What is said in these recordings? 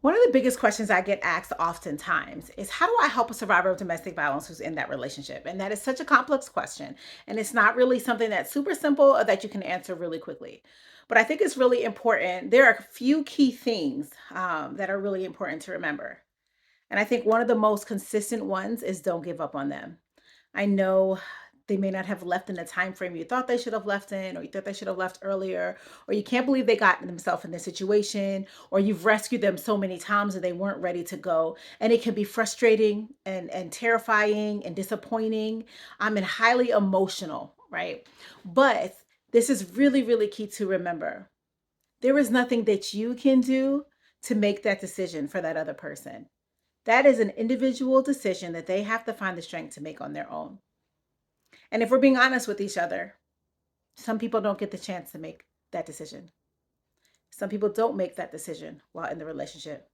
One of the biggest questions I get asked oftentimes is, how do I help a survivor of domestic violence who's in that relationship? And that is such a complex question. And it's not really something that's super simple or that you can answer really quickly. But I think it's really important. There are a few key things that are really important to remember. And I think one of the most consistent ones is don't give up on them. I know they may not have left in the time frame you thought they should have left in, or you thought they should have left earlier, or you can't believe they got themselves in this situation, or you've rescued them so many times and they weren't ready to go. And it can be frustrating and terrifying and disappointing. And highly emotional, right? But this is really, really key to remember. There is nothing that you can do to make that decision for that other person. That is an individual decision that they have to find the strength to make on their own. And if we're being honest with each other, some people don't get the chance to make that decision. Some people don't make that decision while in the relationship.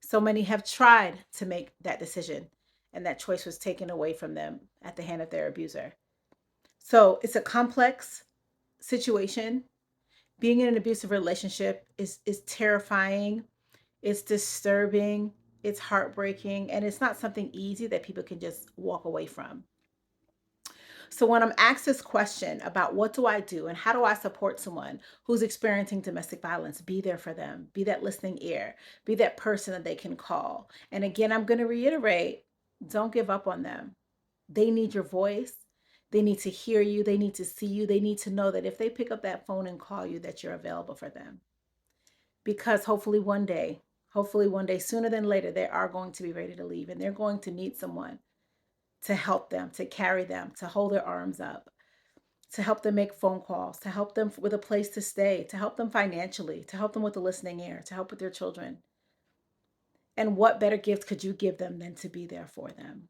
So many have tried to make that decision, and that choice was taken away from them at the hand of their abuser. So it's a complex situation. Being in an abusive relationship is terrifying, it's disturbing, it's heartbreaking, and it's not something easy that people can just walk away from. So when I'm asked this question about what do I do and how do I support someone who's experiencing domestic violence, be there for them, be that listening ear, be that person that they can call. And again, I'm going to reiterate, don't give up on them. They need your voice. They need to hear you. They need to see you. They need to know that if they pick up that phone and call you, that you're available for them. Because hopefully one day, sooner than later, they are going to be ready to leave and they're going to need someone to help them, to carry them, to hold their arms up, to help them make phone calls, to help them with a place to stay, to help them financially, to help them with the listening ear, to help with their children. And what better gift could you give them than to be there for them?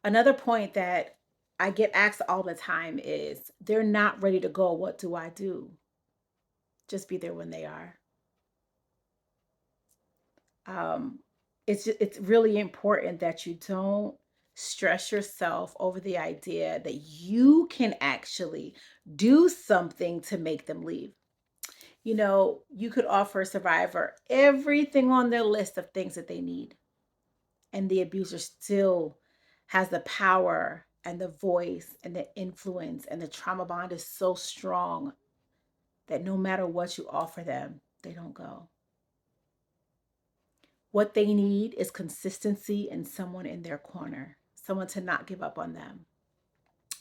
Another point that I get asked all the time is, they're not ready to go. What do I do? Just be there when they are. Um, it's really important that you don't stress yourself over the idea that you can actually do something to make them leave. You could offer a survivor everything on their list of things that they need, and the abuser still has the power and the voice and the influence, and the trauma bond is so strong that no matter what you offer them, they don't go. What they need is consistency and someone in their corner, someone to not give up on them.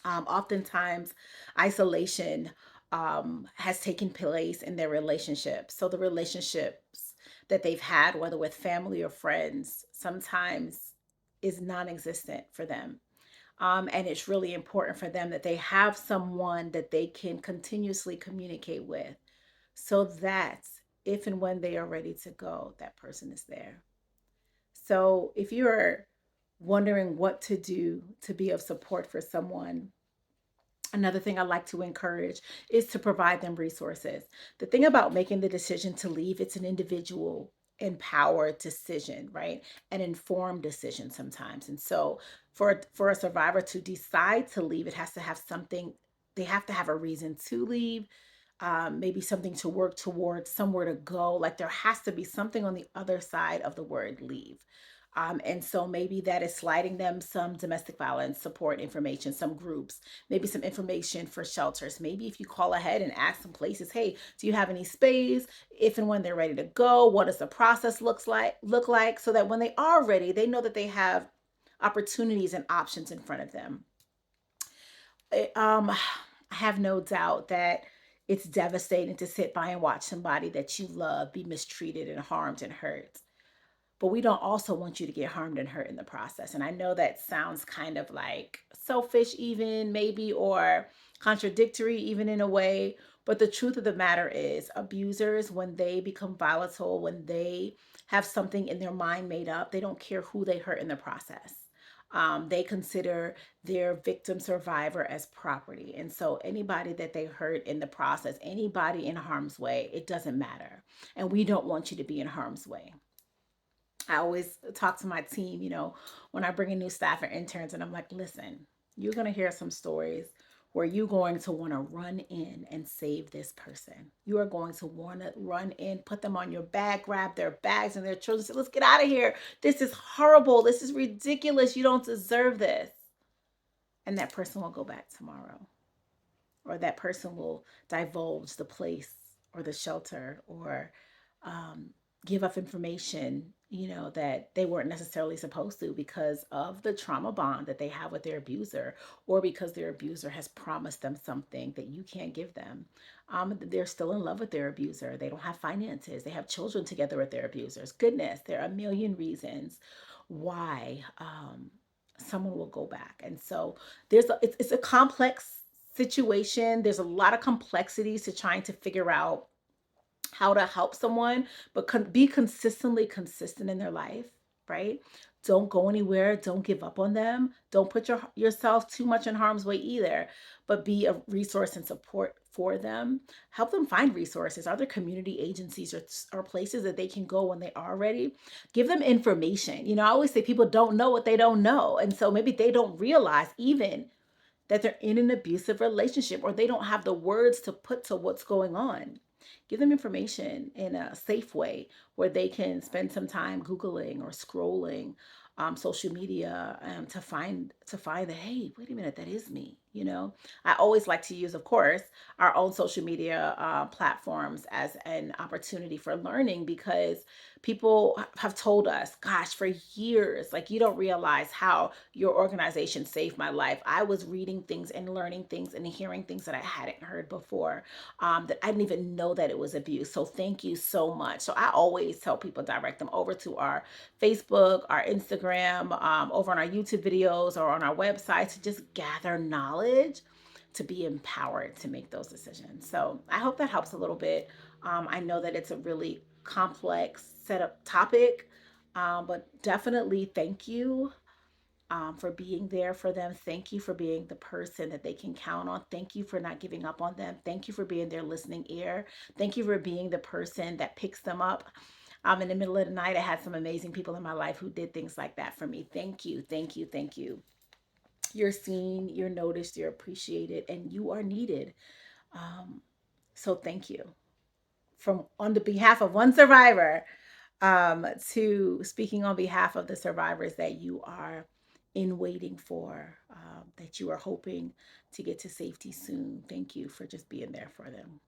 Oftentimes, isolation has taken place in their relationships. So the relationships that they've had, whether with family or friends, sometimes is non existent for them. And it's really important for them that they have someone that they can continuously communicate with, so that if and when they are ready to go, that person is there. So if you're wondering what to do to be of support for someone, another thing I like to encourage is to provide them resources. The thing about making the decision to leave, it's an individual empowered decision, right? An informed decision sometimes. And so for a survivor to decide to leave, it has to have something, they have to have a reason to leave. Maybe something to work towards, somewhere to go. Like there has to be something on the other side of the word leave. And so maybe that is sliding them some domestic violence support information, some groups, maybe some information for shelters. Maybe if you call ahead and ask some places, hey, do you have any space? If and when they're ready to go, what does the process look like so that when they are ready, they know that they have opportunities and options in front of them. I have no doubt that it's devastating to sit by and watch somebody that you love be mistreated and harmed and hurt. But we don't also want you to get harmed and hurt in the process. And I know that sounds kind of like selfish, even maybe, or contradictory, even in a way. But the truth of the matter is, abusers, when they become volatile, when they have something in their mind made up, they don't care who they hurt in the process. They consider their victim survivor as property. And so anybody that they hurt in the process, anybody in harm's way, it doesn't matter. And we don't want you to be in harm's way. I always talk to my team, when I bring in new staff or interns, and I'm like, listen, you're going to hear some stories where you're going to want to run in and save this person. You are going to want to run in, put them on your back, grab their bags and their children, say, let's get out of here. This is horrible. This is ridiculous. You don't deserve this. And that person will go back tomorrow, or that person will divulge the place or the shelter, or um, give up information, that they weren't necessarily supposed to, because of the trauma bond that they have with their abuser, or because their abuser has promised them something that you can't give them. They're still in love with their abuser. They don't have finances. They have children together with their abusers. Goodness, there are a million reasons why someone will go back. And so it's a complex situation. There's a lot of complexities to trying to figure out how to help someone, but be consistently consistent in their life, right? Don't go anywhere. Don't give up on them. Don't put yourself too much in harm's way either, but be a resource and support for them. Help them find resources. Are there community agencies or places that they can go when they are ready? Give them information. I always say people don't know what they don't know. And so maybe they don't realize even that they're in an abusive relationship, or they don't have the words to put to what's going on. Give them information in a safe way where they can spend some time Googling or scrolling social media, to find that, hey, wait a minute, that is me. I always like to use, of course, our own social media platforms as an opportunity for learning, because people have told us, gosh, for years, like, you don't realize how your organization saved my life. I was reading things and learning things and hearing things that I hadn't heard before, that I didn't even know that it was abuse. So thank you so much. So I always tell people, direct them over to our Facebook, our Instagram, over on our YouTube videos or on our website, to just gather knowledge, to be empowered to make those decisions. So I hope that helps a little bit. I know that it's a really complex setup topic, but definitely thank you for being there for them. Thank you for being the person that they can count on. Thank you for not giving up on them. Thank you for being their listening ear. Thank you for being the person that picks them up. In the middle of the night, I had some amazing people in my life who did things like that for me. Thank you, thank you, thank you. You're seen, you're noticed, you're appreciated, and you are needed. Um, so thank you. From on the behalf of one survivor, to speaking on behalf of the survivors that you are in waiting for, that you are hoping to get to safety soon. Thank you for just being there for them.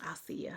I'll see you.